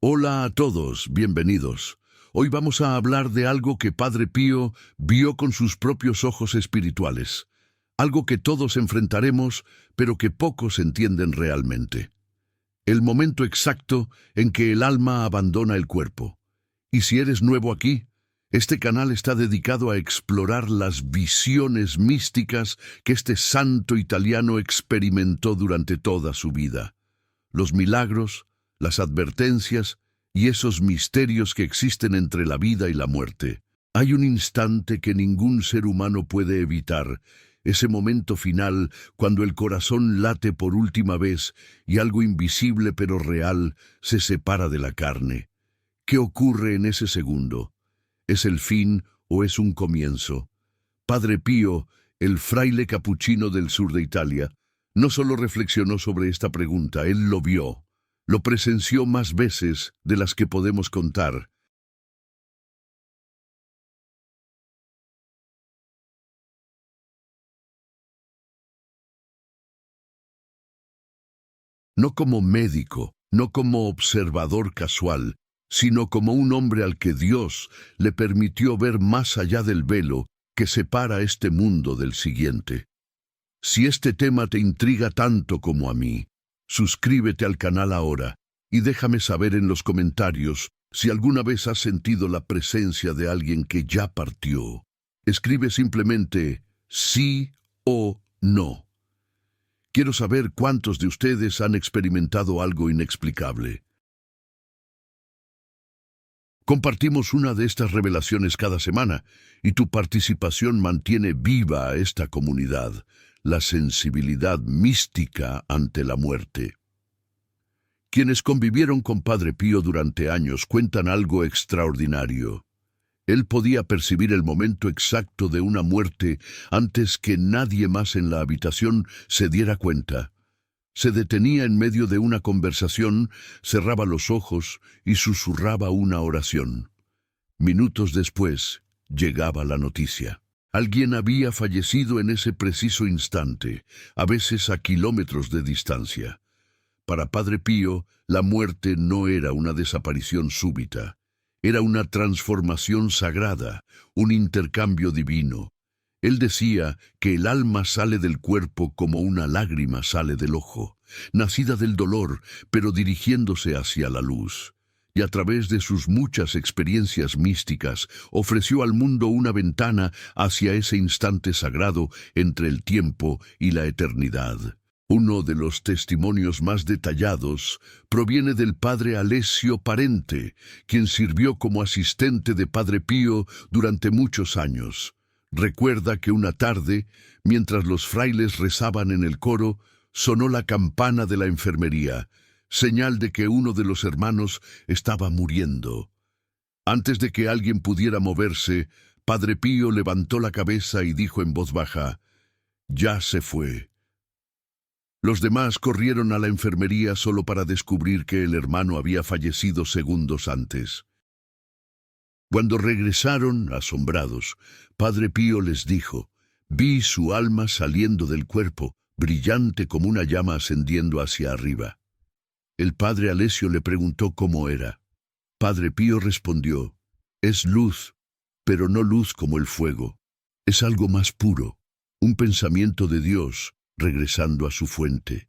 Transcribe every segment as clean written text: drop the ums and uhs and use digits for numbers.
Hola a todos, bienvenidos. Hoy vamos a hablar de algo que Padre Pío vio con sus propios ojos espirituales. Algo que todos enfrentaremos, pero que pocos entienden realmente. El momento exacto en que el alma abandona el cuerpo. Y si eres nuevo aquí, este canal está dedicado a explorar las visiones místicas que este santo italiano experimentó durante toda su vida. Los milagros, las advertencias y esos misterios que existen entre la vida y la muerte. Hay un instante que ningún ser humano puede evitar, ese momento final cuando el corazón late por última vez y algo invisible pero real se separa de la carne. ¿Qué ocurre en ese segundo? ¿Es el fin o es un comienzo? Padre Pío, el fraile capuchino del sur de Italia, no solo reflexionó sobre esta pregunta, él lo vio. Lo presenció más veces de las que podemos contar. No como médico, no como observador casual, sino como un hombre al que Dios le permitió ver más allá del velo que separa este mundo del siguiente. Si este tema te intriga tanto como a mí, suscríbete al canal ahora y déjame saber en los comentarios si alguna vez has sentido la presencia de alguien que ya partió. Escribe simplemente sí o no. Quiero saber cuántos de ustedes han experimentado algo inexplicable. Compartimos una de estas revelaciones cada semana y tu participación mantiene viva a esta comunidad, la sensibilidad mística ante la muerte. Quienes convivieron con Padre Pío durante años cuentan algo extraordinario. Él podía percibir el momento exacto de una muerte antes que nadie más en la habitación se diera cuenta. Se detenía en medio de una conversación, cerraba los ojos y susurraba una oración. Minutos después, llegaba la noticia. Alguien había fallecido en ese preciso instante, a veces a kilómetros de distancia. Para Padre Pío, la muerte no era una desaparición súbita. Era una transformación sagrada, un intercambio divino. Él decía que el alma sale del cuerpo como una lágrima sale del ojo, nacida del dolor, pero dirigiéndose hacia la luz. Y a través de sus muchas experiencias místicas, ofreció al mundo una ventana hacia ese instante sagrado entre el tiempo y la eternidad. Uno de los testimonios más detallados proviene del padre Alessio Parente, quien sirvió como asistente de Padre Pío durante muchos años. Recuerda que una tarde, mientras los frailes rezaban en el coro, sonó la campana de la enfermería, señal de que uno de los hermanos estaba muriendo. Antes de que alguien pudiera moverse, Padre Pío levantó la cabeza y dijo en voz baja: «Ya se fue». Los demás corrieron a la enfermería solo para descubrir que el hermano había fallecido segundos antes. Cuando regresaron, asombrados, Padre Pío les dijo: «Vi su alma saliendo del cuerpo, brillante como una llama ascendiendo hacia arriba». El padre Alessio le preguntó cómo era. Padre Pío respondió: «Es luz, pero no luz como el fuego. Es algo más puro, un pensamiento de Dios regresando a su fuente».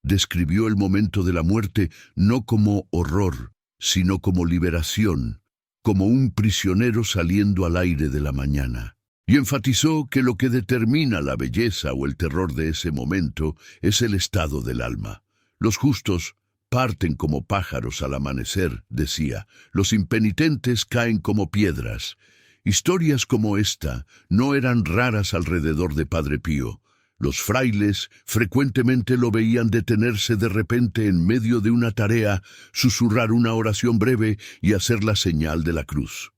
Describió el momento de la muerte no como horror, sino como liberación, como un prisionero saliendo al aire de la mañana. Y enfatizó que lo que determina la belleza o el terror de ese momento es el estado del alma. Los justos parten como pájaros al amanecer, decía. Los impenitentes caen como piedras. Historias como esta no eran raras alrededor de Padre Pío. Los frailes frecuentemente lo veían detenerse de repente en medio de una tarea, susurrar una oración breve y hacer la señal de la cruz.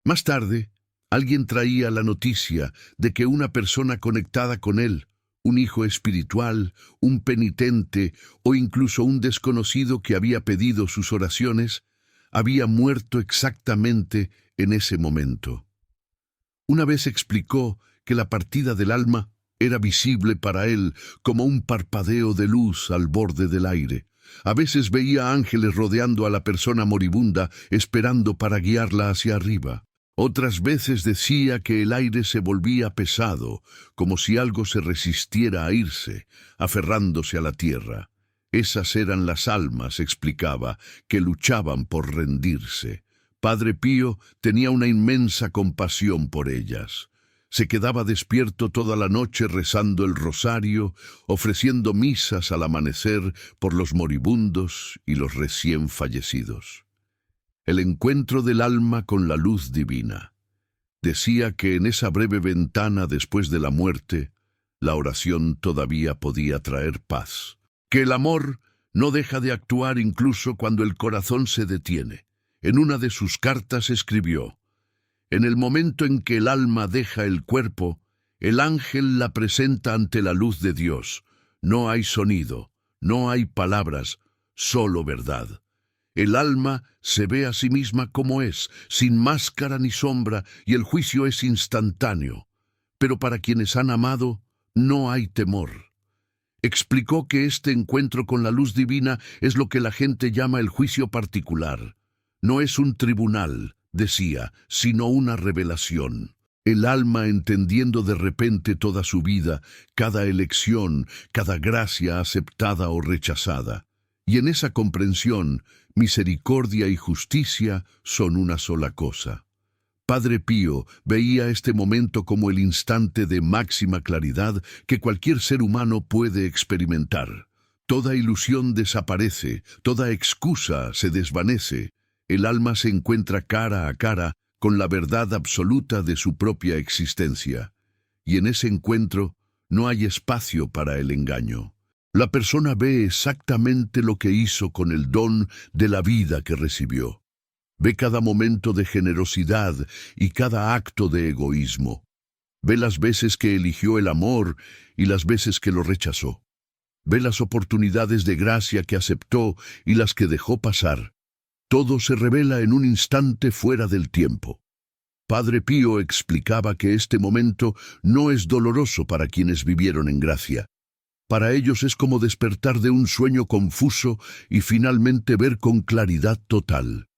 Más tarde, alguien traía la noticia de que una persona conectada con él, un hijo espiritual, un penitente o incluso un desconocido que había pedido sus oraciones, había muerto exactamente en ese momento. Una vez explicó que la partida del alma era visible para él como un parpadeo de luz al borde del aire. A veces veía ángeles rodeando a la persona moribunda, esperando para guiarla hacia arriba. Otras veces decía que el aire se volvía pesado, como si algo se resistiera a irse, aferrándose a la tierra. Esas eran las almas, explicaba, que luchaban por rendirse. Padre Pío tenía una inmensa compasión por ellas. Se quedaba despierto toda la noche rezando el rosario, ofreciendo misas al amanecer por los moribundos y los recién fallecidos. El encuentro del alma con la luz divina. Decía que en esa breve ventana después de la muerte, la oración todavía podía traer paz. Que el amor no deja de actuar incluso cuando el corazón se detiene. En una de sus cartas escribió: «En el momento en que el alma deja el cuerpo, el ángel la presenta ante la luz de Dios. No hay sonido, no hay palabras, solo verdad. El alma se ve a sí misma como es, sin máscara ni sombra, y el juicio es instantáneo. Pero para quienes han amado, no hay temor». Explicó que este encuentro con la luz divina es lo que la gente llama el juicio particular. No es un tribunal, decía, sino una revelación. El alma entendiendo de repente toda su vida, cada elección, cada gracia aceptada o rechazada. Y en esa comprensión, misericordia y justicia son una sola cosa. Padre Pío veía este momento como el instante de máxima claridad que cualquier ser humano puede experimentar. Toda ilusión desaparece, toda excusa se desvanece. El alma se encuentra cara a cara con la verdad absoluta de su propia existencia. Y en ese encuentro no hay espacio para el engaño. La persona ve exactamente lo que hizo con el don de la vida que recibió. Ve cada momento de generosidad y cada acto de egoísmo. Ve las veces que eligió el amor y las veces que lo rechazó. Ve las oportunidades de gracia que aceptó y las que dejó pasar. Todo se revela en un instante fuera del tiempo. Padre Pío explicaba que este momento no es doloroso para quienes vivieron en gracia. Para ellos es como despertar de un sueño confuso y finalmente ver con claridad total.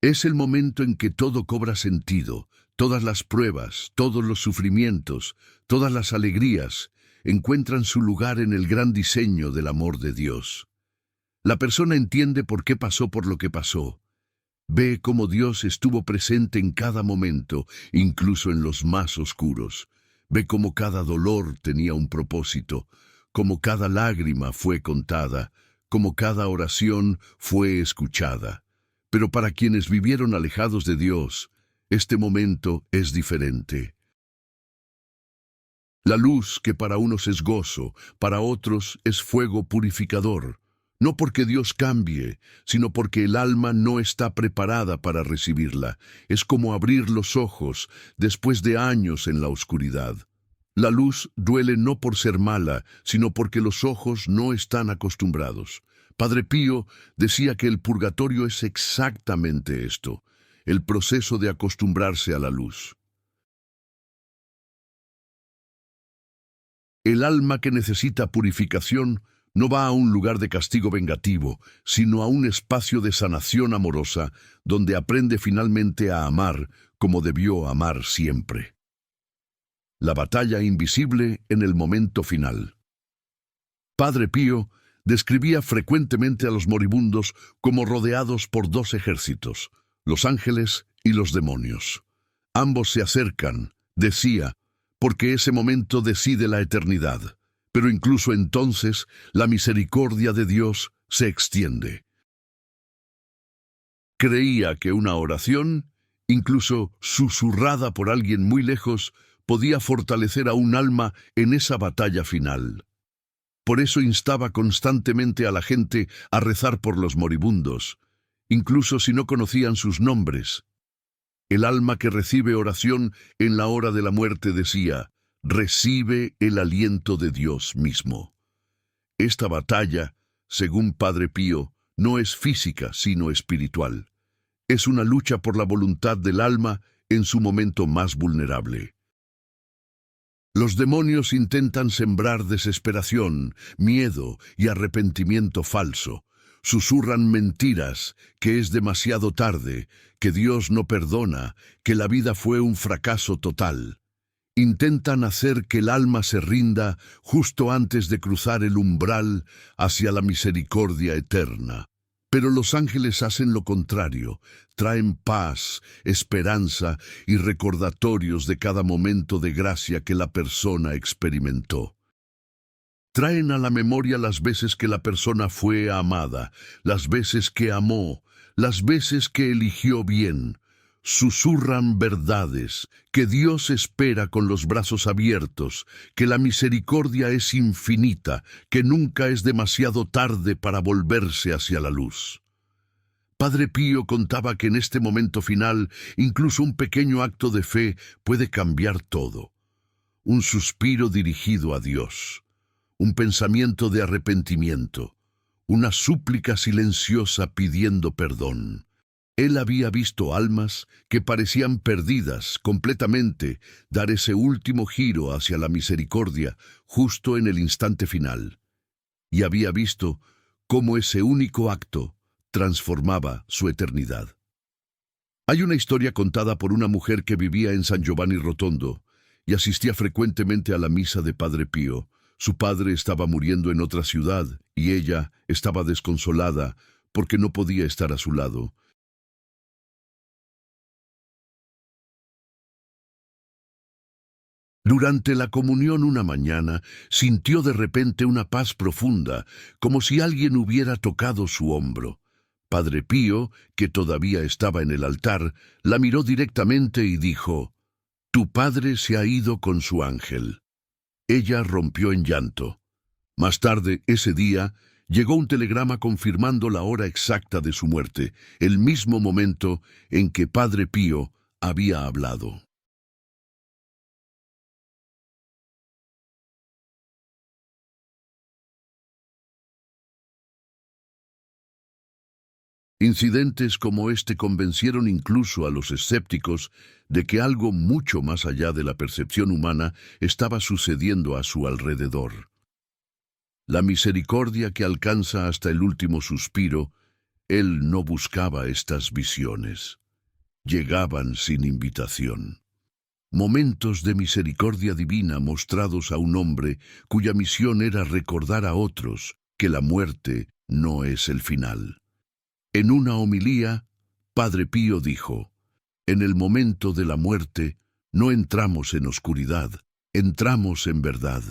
Es el momento en que todo cobra sentido, todas las pruebas, todos los sufrimientos, todas las alegrías, encuentran su lugar en el gran diseño del amor de Dios. La persona entiende por qué pasó por lo que pasó. Ve cómo Dios estuvo presente en cada momento, incluso en los más oscuros. Ve cómo cada dolor tenía un propósito, cómo cada lágrima fue contada, cómo cada oración fue escuchada. Pero para quienes vivieron alejados de Dios, este momento es diferente. La luz que para unos es gozo, para otros es fuego purificador. No porque Dios cambie, sino porque el alma no está preparada para recibirla. Es como abrir los ojos después de años en la oscuridad. La luz duele no por ser mala, sino porque los ojos no están acostumbrados. Padre Pío decía que el purgatorio es exactamente esto, el proceso de acostumbrarse a la luz. El alma que necesita purificación no va a un lugar de castigo vengativo, sino a un espacio de sanación amorosa, donde aprende finalmente a amar como debió amar siempre. La batalla invisible en el momento final. Padre Pío describía frecuentemente a los moribundos como rodeados por dos ejércitos, los ángeles y los demonios. Ambos se acercan, decía, porque ese momento decide la eternidad, pero incluso entonces la misericordia de Dios se extiende. Creía que una oración, incluso susurrada por alguien muy lejos, podía fortalecer a un alma en esa batalla final. Por eso instaba constantemente a la gente a rezar por los moribundos, incluso si no conocían sus nombres. El alma que recibe oración en la hora de la muerte, decía, recibe el aliento de Dios mismo. Esta batalla, según Padre Pío, no es física, sino espiritual. Es una lucha por la voluntad del alma en su momento más vulnerable. Los demonios intentan sembrar desesperación, miedo y arrepentimiento falso. Susurran mentiras, que es demasiado tarde, que Dios no perdona, que la vida fue un fracaso total. Intentan hacer que el alma se rinda justo antes de cruzar el umbral hacia la misericordia eterna. Pero los ángeles hacen lo contrario, traen paz, esperanza y recordatorios de cada momento de gracia que la persona experimentó. Traen a la memoria las veces que la persona fue amada, las veces que amó, las veces que eligió bien. Susurran verdades, que Dios espera con los brazos abiertos, que la misericordia es infinita, que nunca es demasiado tarde para volverse hacia la luz. Padre Pío contaba que en este momento final, incluso un pequeño acto de fe puede cambiar todo. Un suspiro dirigido a Dios, un pensamiento de arrepentimiento, una súplica silenciosa pidiendo perdón. Él había visto almas que parecían perdidas completamente dar ese último giro hacia la misericordia justo en el instante final. Y había visto cómo ese único acto transformaba su eternidad. Hay una historia contada por una mujer que vivía en San Giovanni Rotondo y asistía frecuentemente a la misa de Padre Pío. Su padre estaba muriendo en otra ciudad y ella estaba desconsolada porque no podía estar a su lado. Durante la comunión una mañana, sintió de repente una paz profunda, como si alguien hubiera tocado su hombro. Padre Pío, que todavía estaba en el altar, la miró directamente y dijo: «Tu padre se ha ido con su ángel». Ella rompió en llanto. Más tarde, ese día, llegó un telegrama confirmando la hora exacta de su muerte, el mismo momento en que Padre Pío había hablado. Incidentes como este convencieron incluso a los escépticos de que algo mucho más allá de la percepción humana estaba sucediendo a su alrededor. La misericordia que alcanza hasta el último suspiro, él no buscaba estas visiones. Llegaban sin invitación. Momentos de misericordia divina mostrados a un hombre cuya misión era recordar a otros que la muerte no es el final. En una homilía, Padre Pío dijo: «En el momento de la muerte no entramos en oscuridad, entramos en verdad.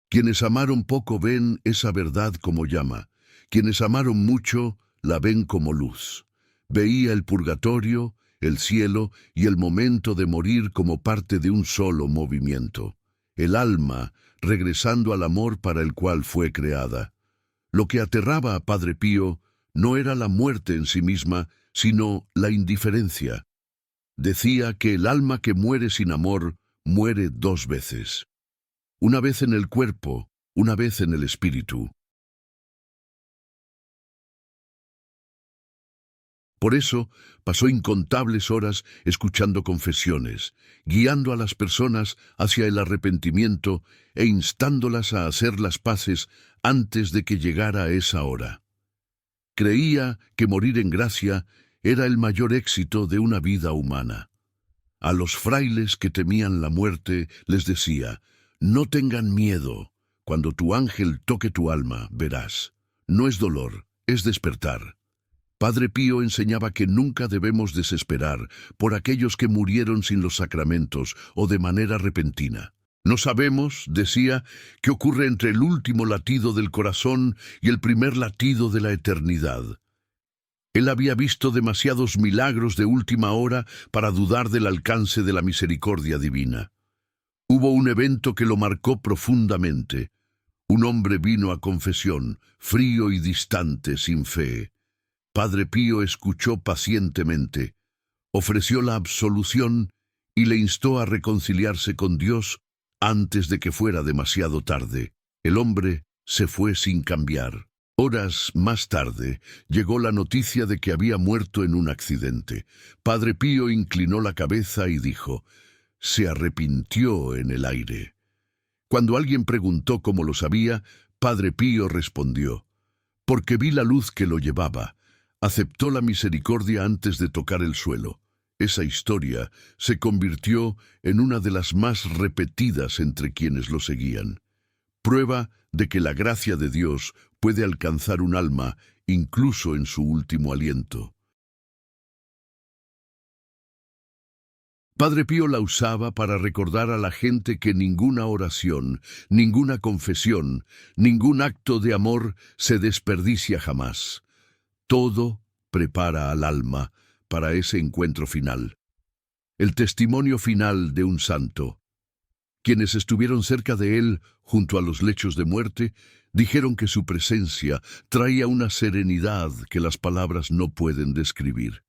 Quienes amaron poco ven esa verdad como llama, quienes amaron mucho la ven como luz». Veía el purgatorio, el cielo y el momento de morir como parte de un solo movimiento. El alma regresando al amor para el cual fue creada. Lo que aterraba a Padre Pío no era la muerte en sí misma, sino la indiferencia. Decía que el alma que muere sin amor muere dos veces. Una vez en el cuerpo, una vez en el espíritu. Por eso pasó incontables horas escuchando confesiones, guiando a las personas hacia el arrepentimiento e instándolas a hacer las paces antes de que llegara esa hora. Creía que morir en gracia era el mayor éxito de una vida humana. A los frailes que temían la muerte les decía: «No tengan miedo, cuando tu ángel toque tu alma, verás. No es dolor, es despertar». Padre Pío enseñaba que nunca debemos desesperar por aquellos que murieron sin los sacramentos o de manera repentina. No sabemos, decía, qué ocurre entre el último latido del corazón y el primer latido de la eternidad. Él había visto demasiados milagros de última hora para dudar del alcance de la misericordia divina. Hubo un evento que lo marcó profundamente. Un hombre vino a confesión, frío y distante, sin fe. Padre Pío escuchó pacientemente, ofreció la absolución y le instó a reconciliarse con Dios antes de que fuera demasiado tarde. El hombre se fue sin cambiar. Horas más tarde, llegó la noticia de que había muerto en un accidente. Padre Pío inclinó la cabeza y dijo, se arrepintió en el aire. Cuando alguien preguntó cómo lo sabía, Padre Pío respondió, porque vi la luz que lo llevaba. Aceptó la misericordia antes de tocar el suelo. Esa historia se convirtió en una de las más repetidas entre quienes lo seguían. Prueba de que la gracia de Dios puede alcanzar un alma incluso en su último aliento. Padre Pío la usaba para recordar a la gente que ninguna oración, ninguna confesión, ningún acto de amor se desperdicia jamás. Todo prepara al alma para ese encuentro final. El testimonio final de un santo. Quienes estuvieron cerca de él, junto a los lechos de muerte, dijeron que su presencia traía una serenidad que las palabras no pueden describir.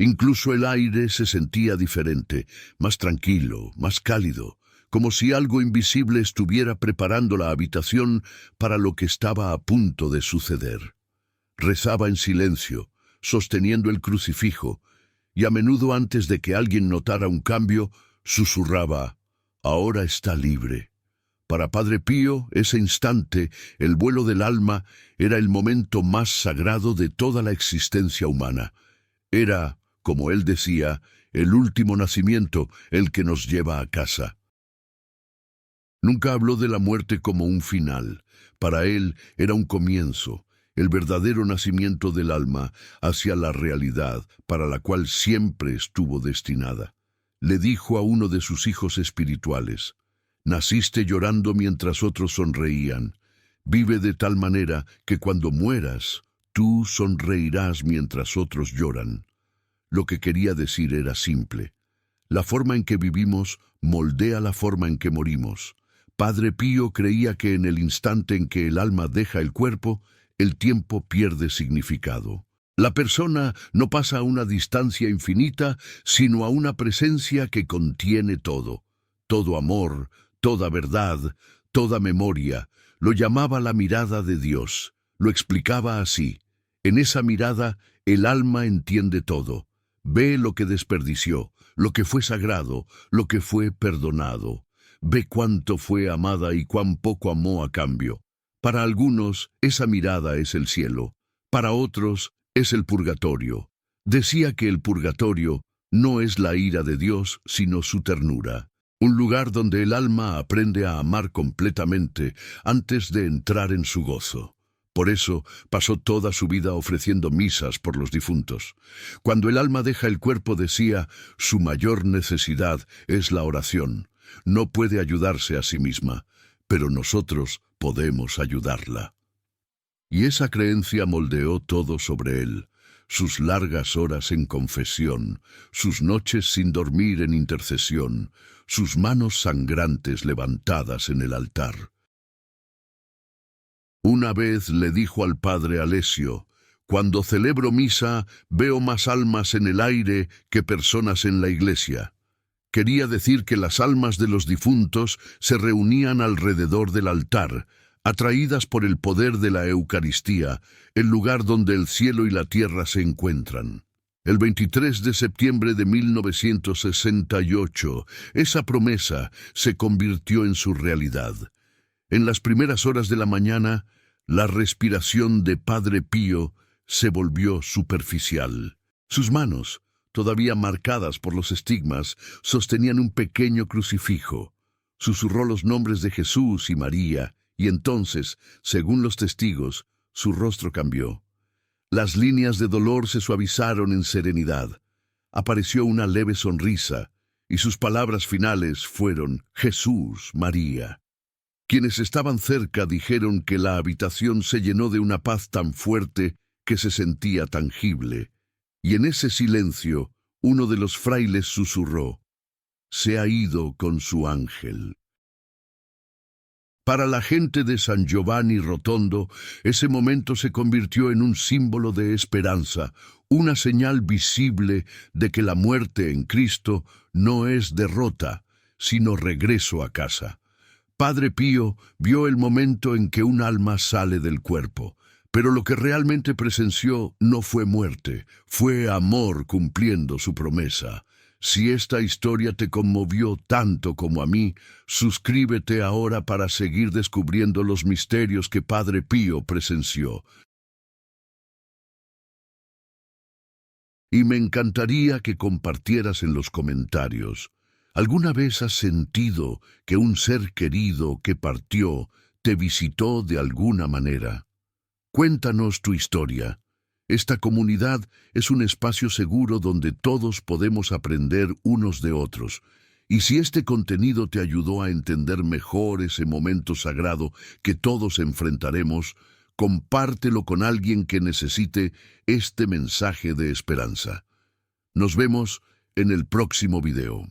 Incluso el aire se sentía diferente, más tranquilo, más cálido, como si algo invisible estuviera preparando la habitación para lo que estaba a punto de suceder. Rezaba en silencio, sosteniendo el crucifijo, y a menudo antes de que alguien notara un cambio, susurraba, «Ahora está libre». Para Padre Pío, ese instante, el vuelo del alma, era el momento más sagrado de toda la existencia humana. Era, como él decía, el último nacimiento, el que nos lleva a casa. Nunca habló de la muerte como un final. Para él era un comienzo, el verdadero nacimiento del alma hacia la realidad para la cual siempre estuvo destinada. Le dijo a uno de sus hijos espirituales, «Naciste llorando mientras otros sonreían. Vive de tal manera que cuando mueras, tú sonreirás mientras otros lloran». Lo que quería decir era simple. La forma en que vivimos moldea la forma en que morimos. Padre Pío creía que en el instante en que el alma deja el cuerpo, el tiempo pierde significado. La persona no pasa a una distancia infinita, sino a una presencia que contiene todo. Todo amor, toda verdad, toda memoria. Lo llamaba la mirada de Dios. Lo explicaba así. En esa mirada, el alma entiende todo. Ve lo que desperdició, lo que fue sagrado, lo que fue perdonado. Ve cuánto fue amada y cuán poco amó a cambio. Para algunos, esa mirada es el cielo. Para otros, es el purgatorio. Decía que el purgatorio no es la ira de Dios, sino su ternura. Un lugar donde el alma aprende a amar completamente antes de entrar en su gozo. Por eso pasó toda su vida ofreciendo misas por los difuntos. Cuando el alma deja el cuerpo, decía, su mayor necesidad es la oración. No puede ayudarse a sí misma, pero nosotros podemos ayudarla. Y esa creencia moldeó todo sobre él. Sus largas horas en confesión, sus noches sin dormir en intercesión, sus manos sangrantes levantadas en el altar. Una vez le dijo al padre Alessio, «Cuando celebro misa, veo más almas en el aire que personas en la iglesia». Quería decir que las almas de los difuntos se reunían alrededor del altar, atraídas por el poder de la Eucaristía, el lugar donde el cielo y la tierra se encuentran. El 23 de septiembre de 1968, esa promesa se convirtió en su realidad. En las primeras horas de la mañana, la respiración de Padre Pío se volvió superficial. Sus manos, todavía marcadas por los estigmas, sostenían un pequeño crucifijo. Susurró los nombres de Jesús y María, y entonces, según los testigos, su rostro cambió. Las líneas de dolor se suavizaron en serenidad. Apareció una leve sonrisa, y sus palabras finales fueron «Jesús, María». Quienes estaban cerca dijeron que la habitación se llenó de una paz tan fuerte que se sentía tangible. Y en ese silencio, uno de los frailes susurró, «Se ha ido con su ángel». Para la gente de San Giovanni Rotondo, ese momento se convirtió en un símbolo de esperanza, una señal visible de que la muerte en Cristo no es derrota, sino regreso a casa. Padre Pío vio el momento en que un alma sale del cuerpo, pero lo que realmente presenció no fue muerte, fue amor cumpliendo su promesa. Si esta historia te conmovió tanto como a mí, suscríbete ahora para seguir descubriendo los misterios que Padre Pío presenció. Y me encantaría que compartieras en los comentarios. ¿Alguna vez has sentido que un ser querido que partió te visitó de alguna manera? Cuéntanos tu historia. Esta comunidad es un espacio seguro donde todos podemos aprender unos de otros. Y si este contenido te ayudó a entender mejor ese momento sagrado que todos enfrentaremos, compártelo con alguien que necesite este mensaje de esperanza. Nos vemos en el próximo video.